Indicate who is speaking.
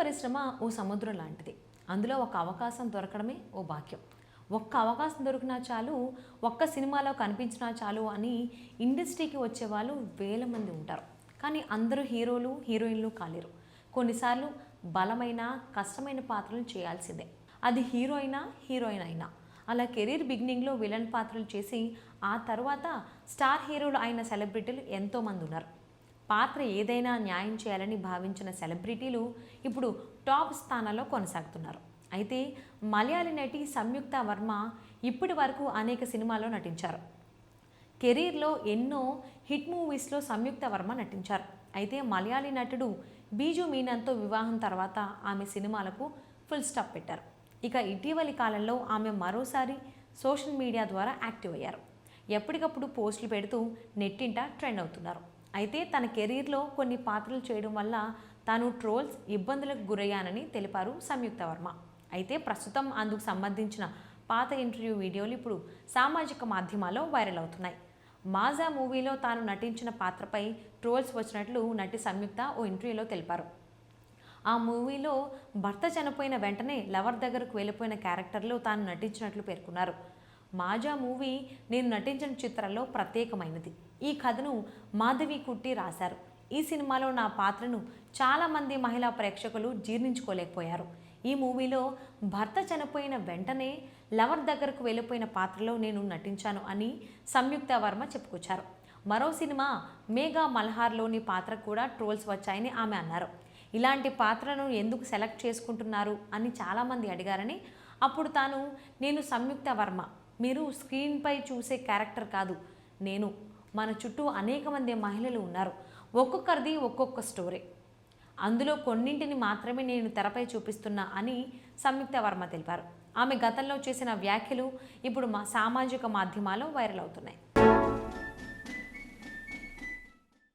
Speaker 1: పరిశ్రమ ఓ సముద్రం లాంటిది. అందులో ఒక అవకాశం దొరకడమే ఓ భాగ్యం. ఒక్క అవకాశం దొరికినా చాలు, ఒక్క సినిమాలో కనిపించినా చాలు అని ఇండస్ట్రీకి వచ్చేవాళ్ళు వేల మంది ఉంటారు. కానీ అందరూ హీరోలు, హీరోయిన్లు కాలేరు. కొన్నిసార్లు బలమైన, కష్టమైన పాత్రలు చేయాల్సిందే. అది హీరోయిన్ అయినా. అలా కెరీర్ బిగినింగ్లో విలన్ పాత్రలు చేసి ఆ తర్వాత స్టార్ హీరోలు అయిన సెలబ్రిటీలు ఎంతోమంది ఉన్నారు. పాత్ర ఏదైనా న్యాయం చేయాలని భావించిన సెలబ్రిటీలు ఇప్పుడు టాప్ స్థానాల్లో కొనసాగుతున్నారు. అయితే మలయాళీ నటి సంయుక్త వర్మ ఇప్పటి వరకు అనేక సినిమాల్లో నటించారు. కెరీర్లో ఎన్నో హిట్ మూవీస్లో సంయుక్త వర్మ నటించారు. అయితే మలయాళీ నటుడు బీజు మీనన్తో వివాహం తర్వాత ఆమె సినిమాలకు ఫుల్ స్టాప్ పెట్టారు. ఇక ఇటీవలి కాలంలో ఆమె మరోసారి సోషల్ మీడియా ద్వారా యాక్టివ్ అయ్యారు. ఎప్పటికప్పుడు పోస్టులు పెడుతూ నెట్టింట ట్రెండ్ అవుతున్నారు. అయితే తన కెరీర్లో కొన్ని పాత్రలు చేయడం వల్ల తాను ట్రోల్స్, ఇబ్బందులకు గురయ్యానని తెలిపారు సంయుక్త వర్మ. అయితే ప్రస్తుతం అందుకు సంబంధించిన పాత ఇంటర్వ్యూ వీడియోలు ఇప్పుడు సామాజిక మాధ్యమాల్లో వైరల్ అవుతున్నాయి. మాజా మూవీలో తాను నటించిన పాత్రపై ట్రోల్స్ వచ్చినట్లు నటి సంయుక్త ఓ ఇంటర్వ్యూలో తెలిపారు. ఆ మూవీలో భర్త చనిపోయిన వెంటనే లవర్ దగ్గరకు వెళ్ళిపోయిన క్యారెక్టర్లో తాను నటించినట్లు పేర్కొన్నారు. మాజా మూవీ నేను నటించిన చిత్రంలో ప్రత్యేకమైనది. ఈ కథను మాధవి కుట్టి రాశారు. ఈ సినిమాలో నా పాత్రను చాలామంది మహిళా ప్రేక్షకులు జీర్ణించుకోలేకపోయారు. ఈ మూవీలో భర్త చనిపోయిన వెంటనే లవర్ దగ్గరకు వెళ్ళిపోయిన పాత్రలో నేను నటించాను అని సంయుక్త వర్మ చెప్పుకొచ్చారు. మరో సినిమా మేఘా మల్హార్లోని పాత్ర కూడా ట్రోల్స్ వచ్చాయని ఆమె అన్నారు. ఇలాంటి పాత్రను ఎందుకు సెలెక్ట్ చేసుకుంటున్నారు అని చాలామంది అడిగారని, అప్పుడు తాను నేను సంయుక్త వర్మ, మీరు స్క్రీన్పై చూసే క్యారెక్టర్ కాదు నేను, మన చుట్టూ అనేక మంది మహిళలు ఉన్నారు, ఒక్కొక్కరిది ఒక్కొక్క స్టోరీ, అందులో కొన్నింటిని మాత్రమే నేను తెరపై చూపిస్తున్నా అని సంయుక్త వర్మ తెలిపారు. ఆమె గతంలో చేసిన వ్యాఖ్యలు ఇప్పుడు సామాజిక మాధ్యమాల్లో వైరల్ అవుతున్నాయి.